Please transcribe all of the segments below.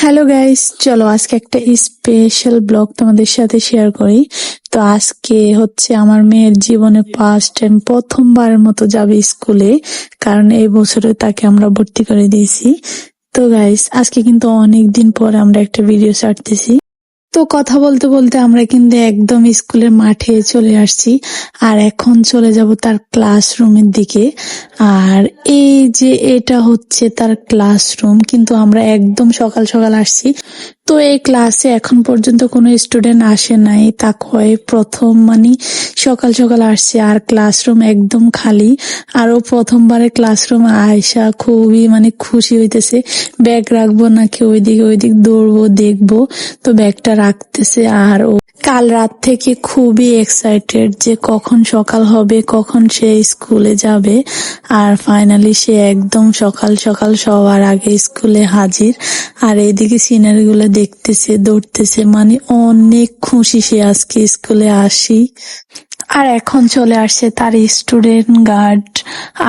Hello guys, চলো আজকে একটা স্পেশাল ব্লগ তোমাদের সাথে শেয়ার করি। তো আজকে হচ্ছে আমার মেয়ের জীবনে ফার্স্ট টাইম প্রথমবারের মতো যাবে স্কুলে, কারণ এই বছরে তাকে আমরা ভর্তি করে দিয়েছি। তো গাইস, আজকে কিন্তু অনেক দিন পর আমরা একটা ভিডিও ছাড়তেছি। তো কথা বলতে বলতে আমরা কিন্তু একদম স্কুলের মাঠে চলে আসছি, আর এখন চলে যাব তার ক্লাসরুমের দিকে। আর এই যে এটা হচ্ছে তার ক্লাসরুম, কিন্তু আমরা একদম সকাল সকাল আসছি। তো এই ক্লাসে এখন পর্যন্ত কোনো স্টুডেন্ট আসে নাই, তা কয় প্রথম মানে সকাল সকাল আসছে, আর ক্লাসরুম একদম খালি। আর ও প্রথমবারে ক্লাসরুম আয়সা খুবই খুশি হইতেছে। ব্যাগ রাখবো নাকি ওইদিক দৌড়বো দেখবো, তো ব্যাগটা রাখতেছে। আর ও কাল রাত থেকে খুবই এক্সাইটেড যে কখন সকাল হবে, কখন সে স্কুলে যাবে। আর ফাইনালি সে একদম সকাল সকাল সবার আগে স্কুলে হাজির। আর এইদিকে সিনারি গুলো দেখতেছে, দৌড়তেছে, অনেক খুশি সে আজকে স্কুলে আসি। আর এখন চলে আসছে তার স্টুডেন্ট গার্ড,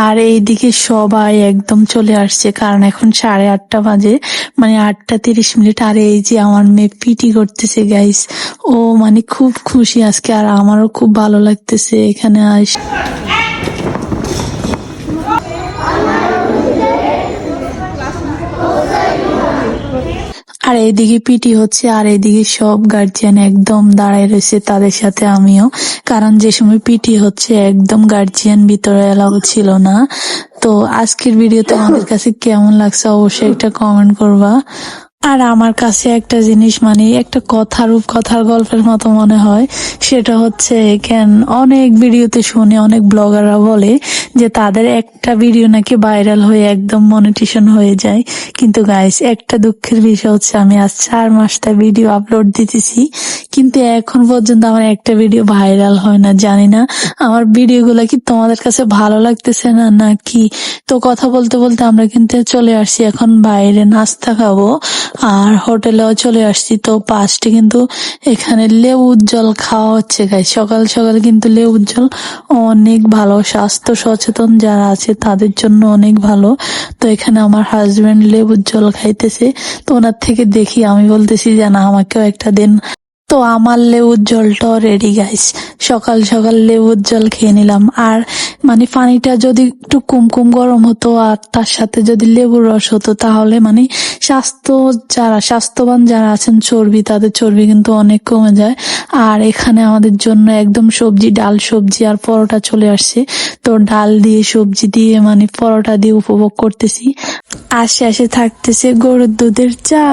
আর এইদিকে সবাই একদম চলে আসছে, কারণ এখন 8:30 বাজে, 8:30। আর এই যে আমার মেয়ে পিটি করতেছে গাইস, ও খুব খুশি আজকে। আর আমারও খুব ভালো লাগতেছে এখানে আসে। আর এইদিকে পিটি হচ্ছে, আর এইদিকে সব গার্জিয়ান একদম দাঁড়ায় রয়েছে, তাদের সাথে আমিও। কারণ যে সময় পিটি হচ্ছে একদম গার্জিয়ান ভিতরে এলাও ছিল না। তো আজকের ভিডিওতে আমাদের কাছে কেমন লাগছে অবশ্যই একটা কমেন্ট করবা। আর আমার কাছে একটা জিনিস একটা কথার গল্পের মতো মনে হয়, সেটা হচ্ছে কেন অনেক ভিডিওতে শুনে অনেক ব্লগাররা বলে যে তাদের একটা ভিডিও নাকি ভাইরাল হয়ে একদম মনিটেশন হয়ে যায়। কিন্তু গাইস, একটা দুঃখের বিষয় হচ্ছে আমি আজ 4 মাসটা ভিডিও আপলোড দিতেছি, কিন্তু এখন পর্যন্ত আমার একটা ভিডিও ভাইরাল হয় না। জানি না আমার ভিডিওগুলো কি তোমাদের কাছে ভালো লাগতেছে না নাকি। তো কথা বলতে বলতে আমরা কিন্তু চলে আসছি এখন বাইরে নাস্তা খাবো, আর হোটেলেও চলে আসছি। তো পাশে কিন্তু এখানে লেবু জল খাওয়া হচ্ছে গাইস। সকাল সকাল কিন্তু লেবু জল অনেক ভালো, স্বাস্থ্য সচেতন যারা আছে তাদের জন্য অনেক ভালো। তো এখানে আমার হাজবেন্ড লেবুর জল খাইতেছে, তো ওনার থেকে দেখি আমি বলতেছি যে না, আমাকেও একটা দিন। তো আমার লেবুর জলটাও রেডি গাইস। সকাল সকাল লেবুর জল খেয়ে নিলাম। আর পানিটা যদি একটু কুমকুম গরম হতো আর তার সাথে যদি লেবুর রস হতো, তাহলে স্বাস্থ্যবান যারা আছেন চর্বি, তাদের চর্বি কিন্তু অনেক কমে যায়। আর এখানে আমাদের জন্য একদম সবজি, ডাল সবজি আর পরোটা চলে আসছে। তো ডাল দিয়ে সবজি দিয়ে পরোটা দিয়ে উপভোগ করতেছি। আশে থাকতেছে গরুর দুধের চা।